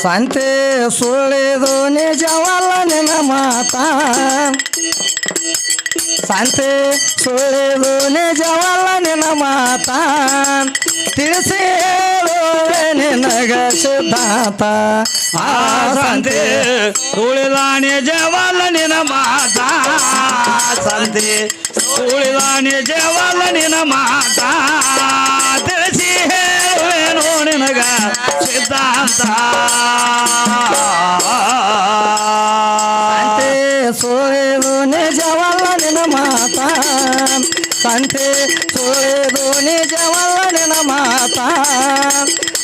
ಸಂತೆ ಸುಳಿದು ನಿಜವಲ್ಲ ನಿನ್ನ ಮಾತ ಸಂತೆ ಸುಳಿದು ನಿಜವಲ್ಲ ನಿನ್ನ ಮಾತ ತಿಳಿಸಿ ಹೇಳುವೆ ನಿನಗ ಸಿದ್ಧಾಂತ ಆ ಸಂತೆ ಸುಳಿದ ನಿಜವಲ್ಲ ನಿನ್ನ ಮಾತ ಸಂತೆ ಸುಳಿದ ನಿಜವಲ್ಲ ನಿನ್ನ ಮಾತ ತಿಳಿಸಿ ಹೇಳುವೆನು ನಿನಗ ಸಿದ್ಧಾಂತ ಸಂತೆ ಸುಳಿದು ನಿಜವಲ್ಲ ನಿನ್ನ ಮಾತ ಸಂತೆ ಸುಳಿದು ನಿಜವಲ್ಲ ನಿನ್ನ ಮಾತ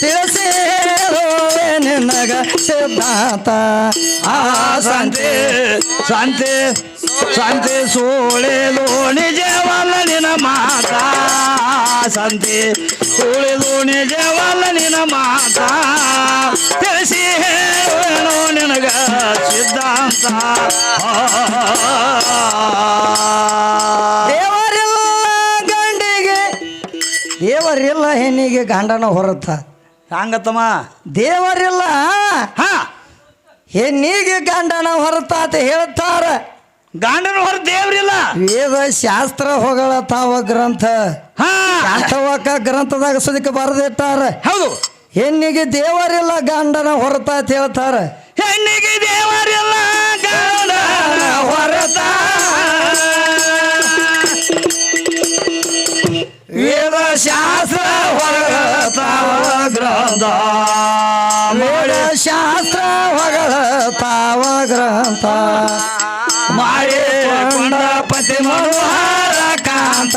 ತಿಳಿಸಿ ಹೇಳುವೆ ನಿನಗ ಸಿದ್ಧಾಂತ ಆ ಸಂತೆ ಸಂತೆ ಸಂತೆ ಸುಳಿದು ನಿಜವಲ್ಲ ನಿನ್ನ ಮಾತ ಸಂತೆ ಸುಳಿದು ನಿಜವಲ್ಲ ನಿನ್ನ ಮಾತ ತಿಳಿಸಿ ಹೇಳುವೆನು ನಿನಗ ಸಿದ್ಧಾಂತ ದೇವರಿಲ್ಲ ಗಂಡಿಗೆ ದೇವರಿಲ್ಲ ಹೆಣ್ಣಿಗೆ ಗಂಡನ ಹೊರತ ಹಂಗತ್ತಮ್ಮ ದೇವರಿಲ್ಲ ಹಾ ಹೆಣ್ಣಿಗೆ ಗಂಡನ ಹೊರತ ಅಂತ ಹೇಳ್ತಾರ ಗಾಂಡನ ಹೊರ ದೇವ್ರಿಲ್ಲ ವೇದ ಶಾಸ್ತ್ರ ಹೊಗಳತಾವ ಗ್ರಂಥ ಹಾ ಶಾಂತವಕ್ಕ ಗ್ರಂಥದಾಗ ಸುದಕ್ಕೆ ಬರೆದಿಟ್ಟಾರ ಹೌದು ಹೆಣ್ಣಿಗೆ ದೇವರಿಲ್ಲ ಗಂಡನ ಹೊರತ ಅಂತ ಹೇಳ್ತಾರ ಹೆಣ್ಣಿಗೆ ದೇವರಿಲ್ಲ ಗಂಡನ ಹೊರತ ವೇದ ಶಾಸ್ತ್ರ ಹೊರತಾವ ಗ್ರಂಥ ವೇದ ಶಾಸ್ತ್ರ ಹೊಗಳತಾವ ಗ್ರಂಥ ಮಾಡಿಕೊಂಡ ಪತಿ ಮನೋಹರ ಕಾಂತ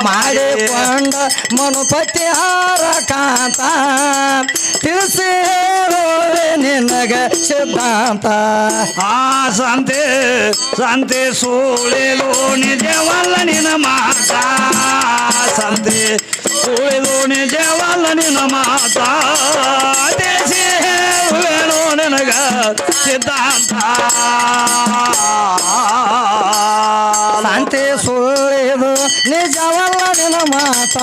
ಮಾಡಿಕೊಂಡ ಮನುಪತಿ ಹಾರ ಕಾಂತ ತಿಳಿಸಿ ಹೇಳುವೆ ನಿನಗ ಸಿದ್ಧಾಂತ ಆ ಸಂತೆ ಸಂತೆ ಸುಳಿದು ನಿಜವಲ್ಲ ನಿನ್ನ ಮಾತ ಸಂತೆ ಸುಳಿದು ನಿಜವಲ್ಲ ನಿನ್ನ ಮಾತ ತಿಳಿಸಿ ಹೇಳುವೆನು ನಿನಗ ಸಿದ್ಧಾಂತ ಸಂತೆ ಸುಳಿದು ನಿಜವಲ್ಲ ನಿನ್ನ ಮಾತ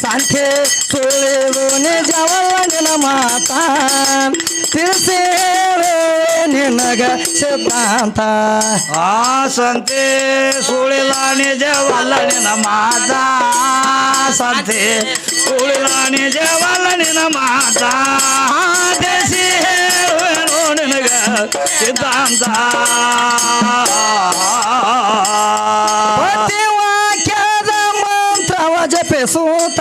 ಸಂತೆ ಸುಳಿದು ನಿಜವಲ್ಲ ನಿನ್ನ ಮಾತ ತಿಳಿಸಿ ಹೇಳುವೆ ನಿನಗ ಸಿದ್ಧಾಂತ ಆ ಸಂತೆ ಸುಳಿದ ನಿಜವಲ್ಲ ನಿನ್ನ ಮಾತ ಸಂತೆ ಸುಳಿದ ನಿಜವಲ್ಲ ನಿನ್ನ ಮಾತ ತಿಳಿಸಿ ಹೇಳುವೆನು ನಿನಗ ಸಿದ್ಧಾಂತ ಪತಿ ವಾಕ್ಯದ ಮಂತ್ರವ ಜಪಿಸೂತ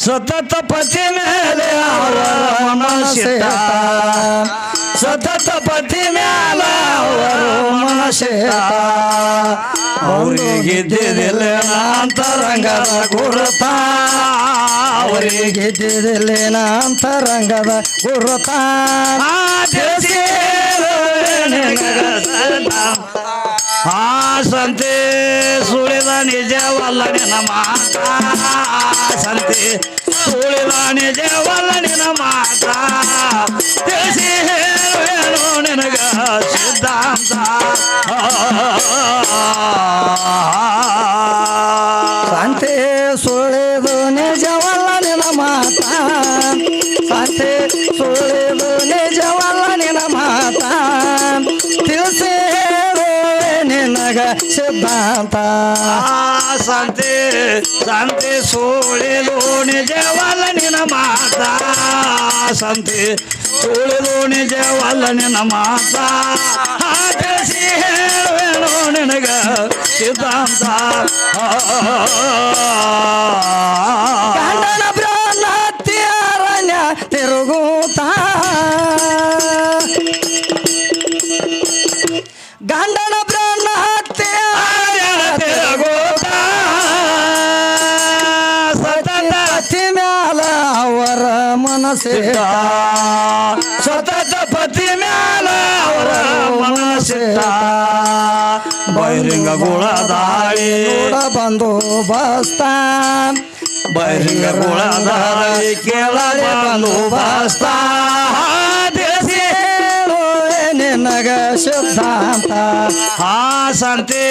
ಸತತ ಪತಿ ಮೇಲೆ ಅವರ ಮನಸ್ಸಿಟ್ಟ ಸತತ ಪತಿ ಮೇಲೆ ಅವರು ಮನಸ್ಸಿಟ್ಟ ಅವರಿಗಿದ್ದಿಲ್ಲ ಅಂತರಂಗದ ಗುರುತ ಅವರಿಗಿದ್ದಿಲ್ಲ ಅಂತರಂಗದ ಗುರುತ ತಿಳಿಸಿ ನಿನಗ ಸಿದ್ಧಾಂತ. ಆ ಸಂತೆ ಸುಳಿದ ನಿಜವಲ್ಲ ನಿನ್ನ ಮಾತ ಸಂತೆ ಸುಳಿದ ನಿಜವಲ್ಲ ನಿನ್ನ ಮಾತ ತಿಳಿಸಿ ಹೇಳುವೆನು ನಿನಗ ಸಿದ್ಧಾಂತ ಸಂತೆ ಸುಳಿದು ನಿಜವಲ್ಲ ನಿನ್ನ ಮಾತ ಸಂತೆ ಸುಳಿದು ನಿಜವಲ್ಲ ನಿನ್ನ ಮಾತ ತಿಳಿಸಿ ಹೇಳುವೆ ನಿನಗ ಸಿದ್ಧಾಂತ ಆ ಸಂತೆ ಸಂತೆ ಸುಳಿದು ನಿಜವಲ್ಲ ನಿನ್ನ ಮಾತ ಸಂತೆ ಸುಳಿದು ನಿಜವಲ್ಲ ನಿನ್ನ ಮಾತ ತಿಳಿಸಿ ಹೇಳುವೆನು ನಿನಗ ಸಿದ್ಧಾಂತ ಗಂಡನ ಬ್ರಹ್ಮತ್ಯ ಅರಣ್ಯ ತಿರುಗೂತ ಗಂಡನ ಬ್ರಹ್ಮತ್ಯ ತಿರುಗೂತ ಸತತ ಪತಿ ಮ್ಯಾಲ ಅವರ ಮನಸ್ಸಿಟ್ಟ ಸತತ ಪತಿ ಮ್ಯಾಲ ಅವರ ಮನಸ್ಸಿಟ್ಟ ಬಹಿರಂಗ ಗುಳ ದಾಳಿ ಬಂದು ಬಸ್ತ ಬಹಿರಂಗ ಗುಳ ದಾಳಿ ಕೇಳಲೆ ಬಂದು ಬಸ್ತ ತಿಳಿಸಿ ನಿನಗ ನಿನಗ ಸಿದ್ಧಾಂತ ಆ ಸಂತೆ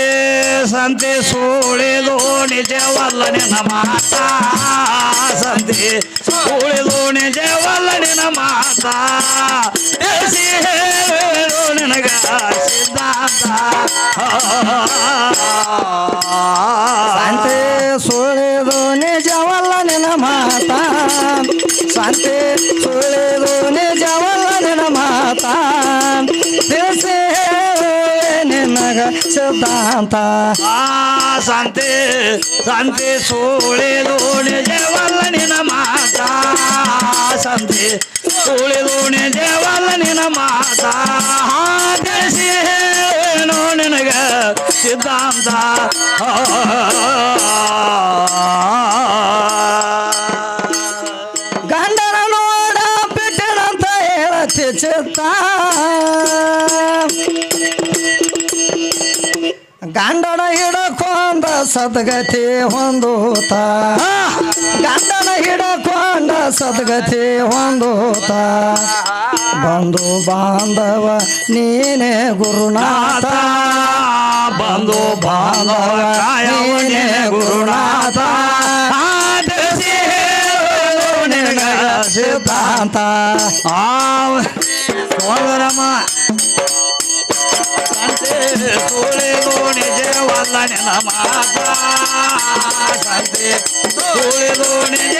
ಸಂತೆ ಸುಳಿದು ನಿಜವಲ್ಲ ನಿನ್ನ ಮಾತ ಸಂತೆ ಸುಳಿದು ನಿಜವಲ್ಲ ನಿನ್ನ ಮಾತ ತಿಳಿಸಿ ಹೇಳು ನಿನಗ ಸಿದ್ಧಾಂತ ಶಾಂತಿ ಸುಳಿದು ನಿಜವಲ್ಲ ನಿನ್ನ ಮಾತ ಶಾಂತಿ ಸುಳಿದು ನಿಜವಲ್ಲ ನಿನ್ನ ಮಾತ ತಿಳಿಸಿ ಹೇಳು ನಿನಗ ಸಿದ್ಧಾಂತ ಆ ಸಂತೆ ಸಂತೆ ಸುಳಿದು ನಿಜವಲ್ಲ ನಿನ್ನ ಮಾತ ಸಂತೆ ಸುಳಿದು ನಿಜವಲ್ಲ ನಿನ್ನ ಮಾತ ತಿಳಿಸಿ ಹೇಳು ನಿನಗ ಸಿದ್ಧಾಂತ ಗಂಡನ ನೋಡ ಬಿಟ್ಟನಂತ ಹೇಳತಿ ಚಿತ್ತ ಗಂಡನ ಹಿಡಕೊಂಡ ಸದ್ಗತಿ ಹೊಂದೂತ ಗಂಡನ ಹಿಡಕೊಂಡ ಸದ್ಗತಿ ಹೊಂದೂತ ಬಂಧು ಬಾಂಧವ ನೀನೇ ಗುರುನಾಥ ಬಂಧು ಬಾಂಧವ ನೀನೇ ಗುರುನಾಥ ತಿಳಿಸಿ ಹೇಳು ನಿನಗ ಸಿದ್ಧಾಂತ ಹೋದರಮ್ಮ ಸಂತೆ ಸುಳಿದು ನಿಜವಲ್ಲ ನಿನ್ನ ಮಾತ ಸಂತೆ ಸುಳಿದು ನಿಜ